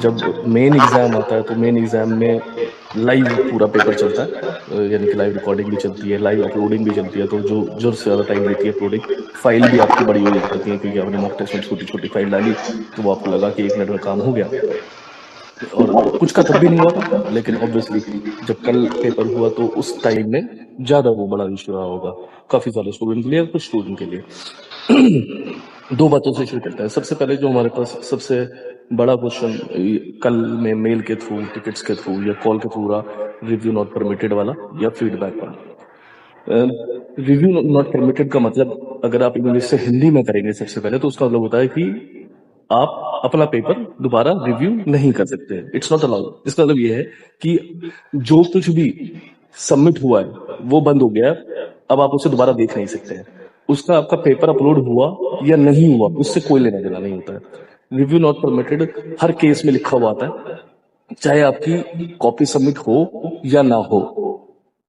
जब main exam आता है तो मेन एग्जाम में लाइव पूरा पेपर चलता है, यानी कि लाइव रिकॉर्डिंग भी चलती है, लाइव अपलोडिंग भी चलती है। तो जो जो से ज्यादा टाइम लेती है अपलोडिंग, फाइल भी आपकी बड़ी हो जाती है क्योंकि आपने मॉक टेस्ट में छोटी छोटी फाइल डाली, तो वो आपको लगा कि 1 मिनट में काम हो गया। और कुछ का तब भी नहीं हुआ था, लेकिन ऑब्वियसली जब कल पेपर हुआ तो उस टाइम में ज्यादा वो बड़ा इशू रहा होगा काफी सारे स्टूडेंट के लिए, कुछ स्टूडेंट के लिए। दो बातों से शुरू करते हैं। सबसे पहले जो हमारे पास सबसे बड़ा क्वेश्चन कल में मेल के थ्रू, टिकट्स के थ्रू या कॉल के थ्रू रहा, रिव्यू नॉट परमिटेड वाला या फीडबैक वाला। रिव्यू नॉट परमिटेड का मतलब अगर आप इंग्लिश से हिंदी में करेंगे सबसे पहले, तो उसका मतलब होता है कि आप अपना पेपर दोबारा रिव्यू नहीं कर सकते। It's not allowed. इसका मतलब ये है कि जो कुछ भी सबमिट हुआ है वो बंद हो गया है, अब आप उसे दोबारा देख नहीं सकते हैं। उसका आपका पेपर अपलोड हुआ या नहीं हुआ उससे कोई लेना देना नहीं होता है। Review not permitted her case में लिखा हुआ आता है, चाहे आपकी कॉपी सबमिट हो या ना हो।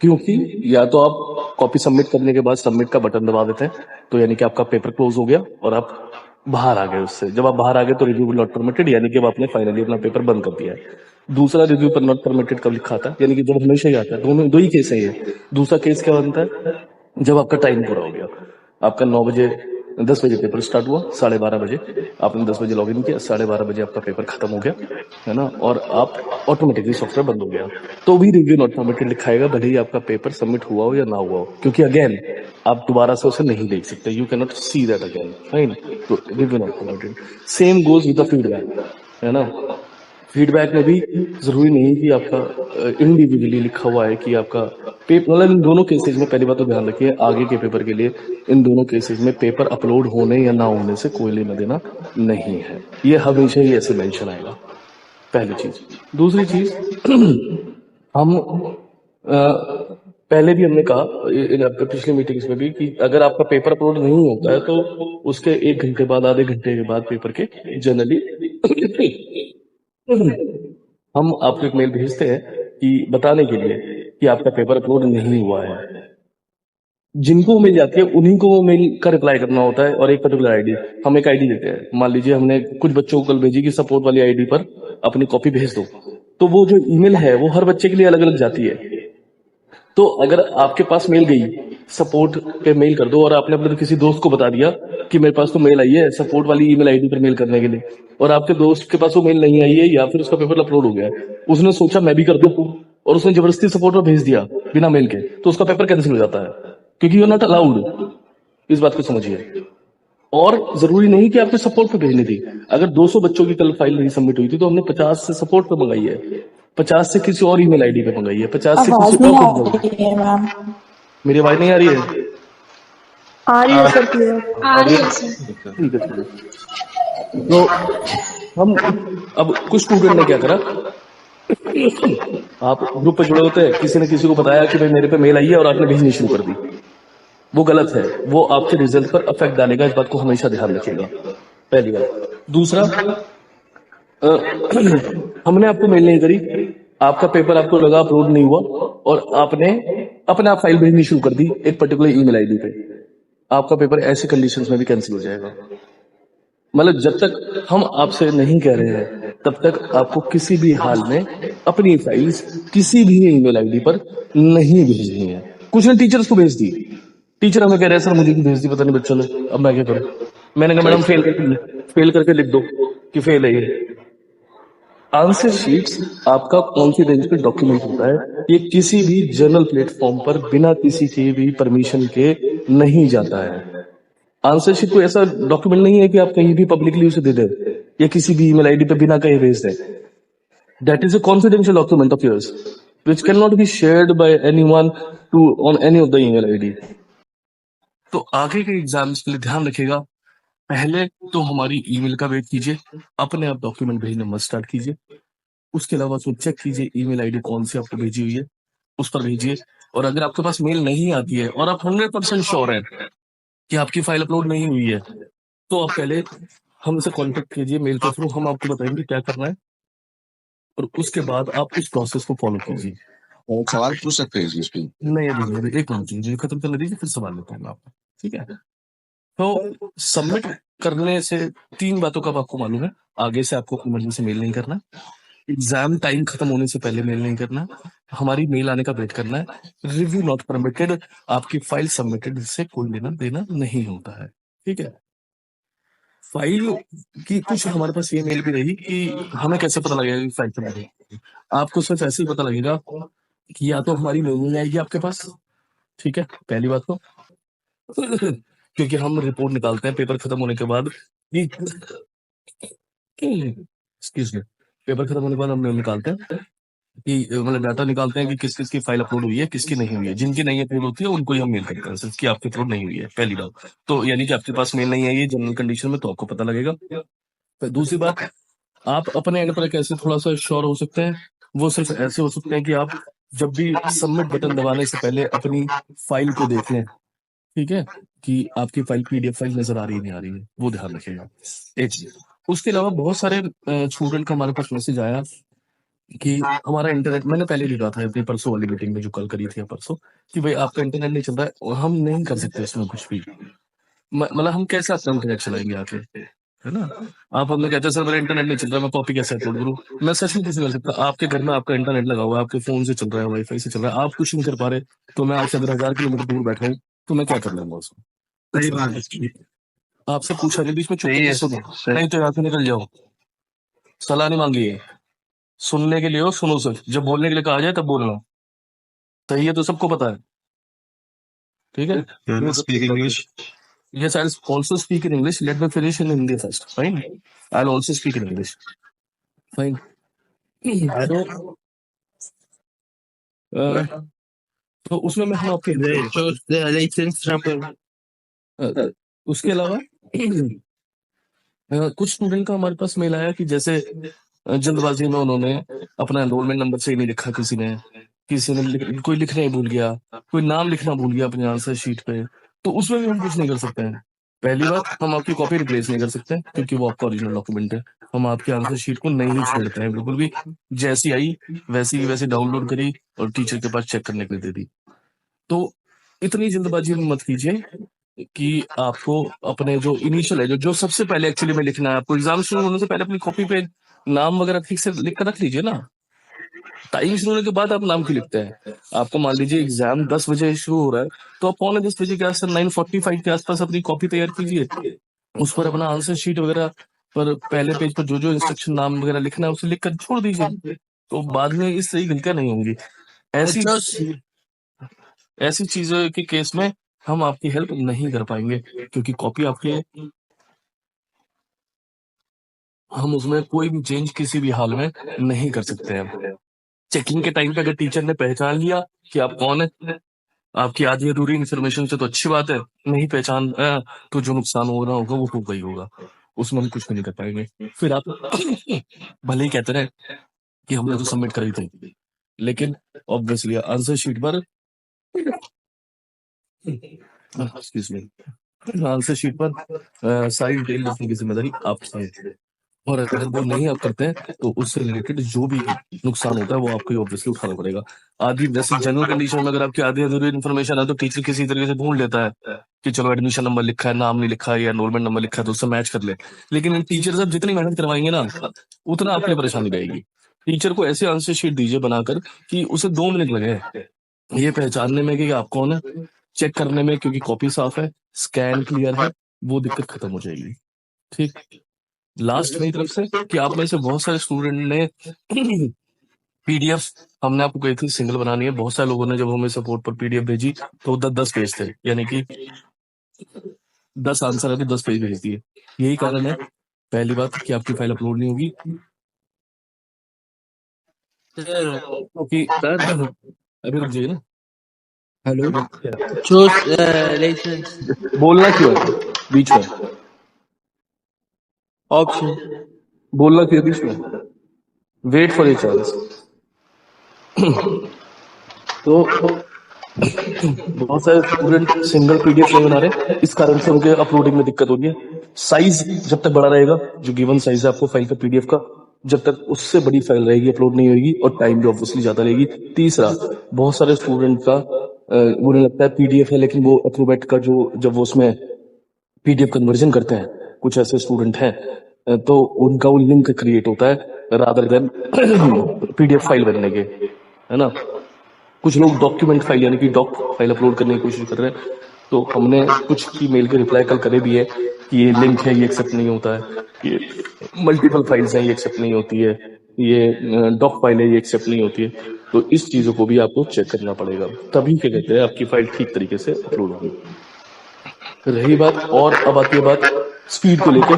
क्योंकि या तो आप कॉपी सबमिट करने के बाद सबमिट का बटन दबा देते हैं, तो यानी कि आपका पेपर क्लोज हो गया और आप बाहर आ गए उससे। जब आप बाहर आ गए तो रिव्यू नॉट परमिटेड, यानी कि अब आपने फाइनली अपना पेपर बंद कर दिया है। दूसरा रिव्यू पर नॉट परमिटेड कब लिखा था, यानी कि जब हमेशा ही आता है, दोनों दो ही केस है ये। दूसरा केस क्या बनता है, जब आपका टाइम पूरा हो गया, आपका 9 बजे 10 बजे पेपर स्टार्ट हुआ, 12:30 बजे आपने 10 बजे लॉग इन किया, 12:30 बजे आपका पेपर खत्म हो गया, है ना, और आप ऑटोमेटिकली सॉफ्टवेयर बंद हो गया, तो भी रिव्यू नॉट परमिटेड लिखाएगा, भले ही आपका पेपर सबमिट हुआ हो या ना हुआ हो। क्योंकि अगेन आप दोबारा से उसे नहीं देख सकते, you can not see that again, fine. तो review not permitted. Same goes with the feedback, है ना। फीडबैक में भी जरूरी नहीं कि आपका इंडिविजुअली लिखा हुआ है कि आपका पेपर, मतलब इन दोनों केसेस में पहली बात तो ध्यान रखिए, आगे के पेपर के लिए इन दोनों केसेस में पेपर अपलोड होने या ना होने से कोई लेना देना नहीं है। ये हमेशा ही ऐसे मेंशन आएगा, पहली चीज। दूसरी चीज, हम पहले भी हमने कहा आपके पिछली मीटिंग्स में भी कि अगर आपका पेपर अपलोड नहीं होता है तो उसके 1 घंटे बाद, आधे घंटे के बाद पेपर के जनरली हम आपको एक मेल भेजते हैं कि बताने के लिए कि आपका पेपर अपलोड नहीं हुआ है। जिनको मिल जाती है उन्हीं को वो मेल का रिप्लाई करना होता है, और एक पर्टिकुलर आईडी, हम एक आईडी देते हैं। मान लीजिए हमने कुछ बच्चों को कल भेजी कि सपोर्ट वाली आईडी पर अपनी कॉपी भेज दो, तो वो जो ईमेल है वो हर बच्चे के लिए अलग अलग जाती है। तो अगर आपके पास मेल गई, सपोर्ट पे मेल कर दो, और आपने अपने किसी दोस्त को बता दिया कि मेरे पास तो मेल आई है सपोर्ट वाली ईमेल आईडी पर मेल करने के लिए, और आपके दोस्त के पास वो मेल नहीं आई है या फिर उसका पेपर अपलोड हो गया है, उसने सोचा मैं भी कर दूं और उसने जबरदस्ती सपोर्ट पर भेज दिया बिना मेल के, तो उसका पेपर कैंसिल हो जाता है, क्योंकि यू आर नॉट अलाउड। इस बात को समझिए। और जरूरी नहीं कि आपको सपोर्ट पे भेजनी थी। अगर 200 बच्चों की कल फाइल नहीं सबमिट हुई थी तो हमने 50 से सपोर्ट पे मंगाई है, 50 से किसी और ईमेल आईडी पे मंगाई है, 50 से किसी आवाज और नहीं पे आ मंगाई है। रही है मैम। मेरी आवाज नहीं आ रही है? आ रही है सर क्लियर। आ रही है सर। ठीक है, ठीक है। तो हम, अब कुछ स्टूडेंट ने क्या करा, आप ग्रुप पे जुड़े होते हैं, किसी ने किसी को बताया कि भाई मेरे पे मेल आई है और आपने भेजनी शुरू कर दी, वो गलत है, वो आपके रिजल्ट पर अफेक्ट डालेगा। इस बात को हमेशा ध्यान रखिएगा, पहली बात। दूसरा, अ, हमने आपको मेल नहीं करी, आपका पेपर आपको लगा अपलोड नहीं हुआ और आपने अपने आप फाइल भेजनी शुरू कर दी एक पर्टिकुलर ईमेल आईडी पे, आपका पेपर ऐसी कंडीशंस में भी कैंसिल हो जाएगा। मतलब जब तक हम आपसे नहीं कह रहे हैं तब तक आपको किसी भी हाल में अपनी फाइल्स किसी भी ईमेल आईडी पर नहीं भेजनी है। कुछ ने टीचर्स को भेज दी, टीचर हमें कह रहे हैं सर मुझे भी भेज दी पता नहीं बच्चों ने, अब मैं क्या करूं। मैंने कहा मैडम फेल करके लिख दो कि फेल है ये। आंसर शीट्स आपका कॉन्फिडेंशियल डॉक्यूमेंट होता है, ये किसी भी जर्नल प्लेटफॉर्म पर बिना किसी की भी परमिशन के नहीं जाता है। आंसर शीट कोई ऐसा डॉक्यूमेंट नहीं है कि आप कहीं भी पब्लिकली उसे दे दें या किसी भी ईमेल आईडी पे बिना कहे भेज दें। That is a confidential document of yours which cannot be shared by anyone to on any of the email ID। तो आगे के एग्जाम्स के लिए ध्यान रखिएगा, पहले तो हमारी ईमेल का वेट कीजिए, अपने आप डॉक्यूमेंट भेजने मत स्टार्ट कीजिए। उसके अलावा उसको चेक कीजिए ईमेल आईडी कौन सी आपको भेजी हुई है, उस पर भेजिए। और अगर आपके पास मेल नहीं आती है और आप 100% श्योर है कि आपकी फाइल अपलोड नहीं हुई है, तो आप पहले हमसे कांटेक्ट कीजिए मेल के थ्रू, हम आपको बताएंगे क्या करना है और उसके बाद आप उस प्रोसेस को फॉलो कीजिए। और एक सवाल पूछ सकते हैं इस पे? नहीं, अभी एक मिनट मुझे खत्म करने दीजिए, फिर सवाल लेता हूँ मैं आपका, ठीक है। तो सबमिट करने से 3 बातों का अब आपको मालूम है। आगे से आपको इमरजेंसी मेल नहीं करना, एग्जाम टाइम खत्म होने से पहले मेल नहीं करना, हमारी मेल आने का वेट करना है, रिव्यू नॉट परमिटेड, आपकी फाइल सबमिटेड से कोई लेना देना नहीं होता है। ठीक है, फाइल की कुछ हमारे पास ये मेल भी रही कि हमें कैसे पता लगेगा कि फाइल सबमिटेड है? आपको सिर्फ ऐसे ही पता लगेगा कि या तो हमारी मेल नहीं आएगी आपके पास, ठीक है, पहली बात तो क्योंकि हम रिपोर्ट निकालते हैं पेपर खत्म होने के बाद कि एक्सक्यूज मी, पेपर खत्म होने के बाद हम मेल निकालते हैं कि मतलब डाटा निकालते हैं कि किस किस की फाइल अपलोड हुई है, किसकी नहीं हुई है। जिनकी नहीं अपलोड होती है उनको ही हम मेल करते हैं सिर्फ कि आपकी अपलोड नहीं हुई है, पहली बात तो, यानी कि आपके पास मेल नहीं आई है जनरल कंडीशन में, तो आपको पता लगेगा। फिर दूसरी बात, आप अपने एंड पर कैसे थोड़ा सा श्योर हो सकते हैं, वो सिर्फ ऐसे हो सकते हैं कि आप जब भी सबमिट बटन दबाने से पहले अपनी फाइल को देख लें, ठीक है, कि आपकी फाइल पीडीएफ फाइल नजर आ रही है नहीं आ रही है, वो ध्यान रखिएगा। एक चीज, उसके अलावा बहुत सारे स्टूडेंट का हमारे पास मैसेज आया कि हमारा इंटरनेट, मैंने पहले भी कहा था अपनी परसों वाली मीटिंग में जो कल करी थी या परसों, कि भाई आपका इंटरनेट नहीं चल रहा है और हम नहीं कर सकते इसमें कुछ भी। मतलब हम कैसे आपका इंटरनेट चलाएंगे आके, है ना? आप हमें कहते हैं सर मेरा इंटरनेट नहीं चल रहा, मैं कॉपी कैसे अपलोड करूँ? मैं सच में कैसे कर सकता? आपके घर में आपका इंटरनेट लगा हुआ है, आपके फोन से चल रहा है, वाईफाई से चल रहा है, आप कुछ नहीं कर पा रहे, तो मैं आपसे अगर 1000 किलोमीटर दूर बैठा हूँ तो मैं क्या कर लूंगा उसको? सही बात है। आपसे पूछा नहीं, बीच में चुप सही है, सुनो, सही। नहीं तो यहाँ से निकल जाओ। सलाह नहीं मांगी है, सुनने के लिए हो सुनो, सर जब बोलने के लिए कहा जाए तब बोलना। सही है तो सबको पता है, ठीक है? Can you speak English? Yes, I'll also speak in English. Let me finish in Hindi first. Fine. I'll also speak in English. Fine. तो तो उसमें मैं हम आपके They chose the license number. उसके अलावा कुछ स्टूडेंट का हमारे पास मेल आया कि जैसे जल्दबाजी में उन्होंने अपना एनरोलमेंट नंबर सही नहीं लिखा, किसी ने कोई लिखना ही भूल गया, कोई नाम लिखना भूल गया अपने आंसर शीट पे, तो उसमें भी हम कुछ नहीं कर सकते हैं। पहली बात, हम आपकी कॉपी रिप्लेस नहीं कर सकते क्योंकि वो आपका ओरिजिनल डॉक्यूमेंट है। हम आपके आंसर शीट को नहीं छोड़ते हैं बिल्कुल भी, जैसी आई वैसी डाउनलोड करी और टीचर के पास चेक करने के लिए दे दी। तो इतनी जल्दबाजी में मत कीजिए कि आपको अपने जो इनिशियल है, जो सबसे पहले एक्चुअली में लिखना है, आपको एग्जाम शुरू होने से पहले अपनी कॉपी पे नाम वगैरह ठीक से लिख कर रख लीजिए ना। टाइम शुरू होने के बाद आप नाम क्यों लिखते हैं? आपको मान लीजिए एग्जाम 10 बजे शुरू हो रहा है, तो आप 9:45 के आसपास 9:45 के आसपास अपनी कॉपी तैयार कीजिए, उस पर अपना आंसर शीट वगैरह पर पहले पेज पर जो जो इंस्ट्रक्शन नाम वगैरह लिखना है उसे लिख कर छोड़ दीजिए, तो बाद में इस सही गलतियां नहीं होंगी। ऐसी चीजों के केस में हम आपकी हेल्प नहीं कर पाएंगे क्योंकि कॉपी आपकी है, हम उसमें कोई भी चेंज किसी भी हाल में नहीं कर सकते हैं। चेकिंग के टाइम पे अगर टीचर ने पहचान लिया कि आप कौन है, आपकी आधी अधूरी इन्फॉर्मेशन से तो अच्छी बात है, नहीं पहचान तो जो नुकसान हो रहा होगा वो होगा ही होगा, उसमें हम कुछ भी नहीं कर पाएंगे। फिर आप भले ही कहते रहे कि हमने तो सबमिट करी थी, लेकिन ऑब्वियसली आंसर शीट पर एक्सक्यूज मी, आंसर शीट पर सारी डिटेल लिखने की जिम्मेदारी आपकी है, और अगर वो नहीं आप करते हैं तो उससे रिलेटेड जो भी नुकसान होता है वो आपको ऑब्वियसली उठाना पड़ेगा। आदि वैसे जनरल कंडीशन में अगर आपकी आधी अधूरी इन्फॉर्मेशन है तो टीचर किसी तरीके से ढूंढ लेता है कि चलो एडमिशन नंबर लिखा है, नाम नहीं लिखा है, या एनरोलमेंट नंबर लिखा है तो उससे मैच कर ले। लेकिन टीचर साहब जितनी मेहनत करवाएंगे ना उतना आपकी परेशानी रहेगी। टीचर को ऐसे आंसर शीट दीजिए बनाकर कि उसे 2 मिनट लगे ये पहचानने में कि आप कौन है, चेक करने में क्योंकि कॉपी साफ है, स्कैन क्लियर है, वो दिक्कत खत्म हो जाएगी। ठीक, लास्ट मेरी तरफ से कि आप में से बहुत सारे स्टूडेंट ने पीडीएफ हमने आपको कही थी सिंगल बनानी है, बहुत सारे लोगों ने जब हमें सपोर्ट पर पीडीएफ भेजी तो 10 पेज थे, यानी कि 10 आंसर है तो 10 पेज भेजती है। यही कारण है पहली बात कि आपकी फाइल अपलोड नहीं होगी क्योंकि अभी रुक जाइए ना। हेलो, Choose license बोलना क्यों है बीच में? option. बोलना क्यों बीच में? Wait for a chance. तो बहुत सारे स्टूडेंट सिंगल पीडीएफ नहीं बना रहे, इस कारण से उनके अपलोडिंग में दिक्कत हो रही है। साइज जब तक बड़ा रहेगा, जो गिवन साइज है आपको फाइल का पीडीएफ का, जब तक उससे बड़ी फाइल रहेगी अपलोड नहीं होगी और टाइम भी ऑब्वियसली ज्यादा रहेगी। तीसरा, बहुत सारे स्टूडेंट का उन्हें लगता है पीडीएफ है, लेकिन वो एक्रोबैट का जो जब वो उसमें पीडीएफ कन्वर्जन करते हैं कुछ ऐसे स्टूडेंट हैं तो उनका वो लिंक क्रिएट होता है रादर देन पीडीएफ फाइल बनने के, है ना। कुछ लोग डॉक्यूमेंट फाइल यानी कि डॉक फाइल अपलोड करने की कोशिश कर रहे हैं, तो हमने कुछ ईमेल के रिप्लाई कल करे भी है कि ये लिंक है, ये एक्सेप्ट नहीं होता है, ये मल्टीपल फाइल्स हैं, ये एक्सेप्ट नहीं होती है, ये डॉक फाइल है, ये एक्सेप्ट नहीं होती है। तो इस चीजों को भी आपको चेक करना पड़ेगा, तभी क्या कहते हैं आपकी फाइल ठीक तरीके से अपलोड होगी। रही बात, और अब आती है बात स्पीड को लेकर।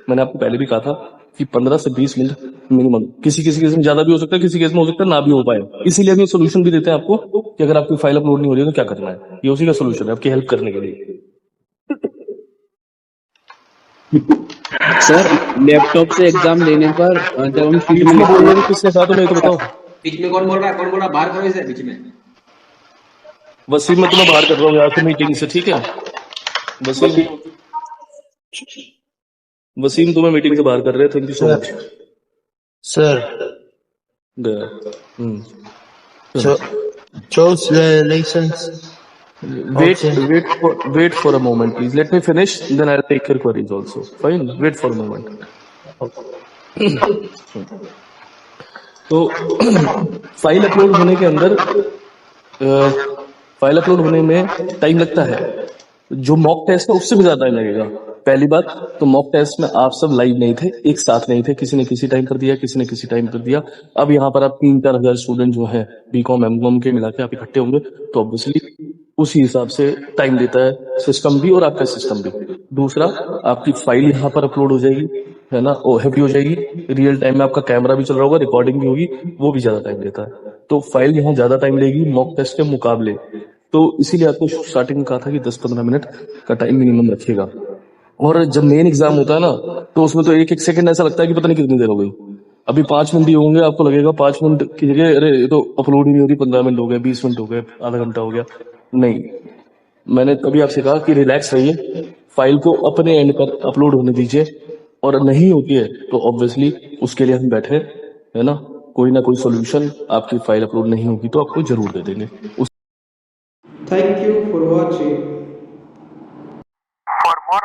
मैंने आपको पहले भी कहा था कि 15 से 20 मिनट मिनिमम, किसी किसी केस में ज्यादा भी हो सकता है, किसी केस में हो सकता है ना भी हो पाए। इसीलिए हम ये सोल्यूशन भी देते हैं आपको कि अगर आपकी फाइल अपलोड नहीं हो रही है तो क्या करना है, ये उसी का सोल्यूशन है आपकी हेल्प करने के लिए। सर लैपटॉप से एग्जाम लेने पर जब हम फील्ड बीच में में बोल रहे हो किसके साथ हो, मैं तो बताओ। बीच में कौन बोल रहा है? कौन बोल रहा है? बाहर करो इसे बीच में। वसीम, मैं तुम्हें बाहर कर रहा हूँ यहाँ से मीटिंग से, ठीक है। वसीम तुम्हें मीटिंग से बाहर कर रहे हैं, thank you so much. Sir, गया chose license. wait for a moment please, let me finish, then I'll take your queries also. Fine, wait for a moment. तो फाइल अपलोड होने के अंदर फाइल अपलोड होने में टाइम लगता है, जो मॉक टेस्ट है उससे भी ज्यादा टाइम लगेगा। पहली बात तो मॉक टेस्ट में आप सब लाइव नहीं थे, एक साथ नहीं थे, किसी ने किसी टाइम कर दिया, किसी ने किसी टाइम कर दिया। अब यहाँ पर आप 3-4 हजार स्टूडेंट जो है बीकॉम एमकॉम के मिला के आप इकट्ठे होंगे, तो ऑब्वियसली उसी हिसाब से टाइम देता है सिस्टम भी और आपका सिस्टम भी। दूसरा, आपकी फाइल यहाँ पर अपलोड हो जाएगी, है ना, ओएफडी हो जाएगी, रियल टाइम में आपका कैमरा भी चल रहा होगा, रिकॉर्डिंग भी होगी, वो भी ज्यादा टाइम लेता है। तो फाइल यहाँ ज्यादा टाइम लेगी मॉक टेस्ट के मुकाबले। तो इसीलिए आपको स्टार्टिंग में कहा था कि 10-15 मिनट का टाइम मिनिमम रखिएगा। और जब मेन एग्जाम होता है ना, तो उसमें तो एक एक सेकंड ऐसा लगता है कि पता नहीं कितनी देर हो गई। अभी 5 मिनट ही होंगे, आपको लगेगा 5 मिनट की जगह अरे ये तो अपलोड ही नहीं हो रही, 15 मिनट हो गए, 20 मिनट हो गए, आधा घंटा हो गया। नहीं, मैंने तभी आपसे कहा कि रिलैक्स रहिए, फाइल को अपने एंड पर अपलोड होने दीजिए, और नहीं होती है तो ऑब्वियसली उसके लिए हम बैठे हैं, है ना। कोई ना कोई सोल्यूशन, आपकी फाइल अपलोड नहीं होगी तो आपको जरूर दे देंगे। Thank you for watching. For more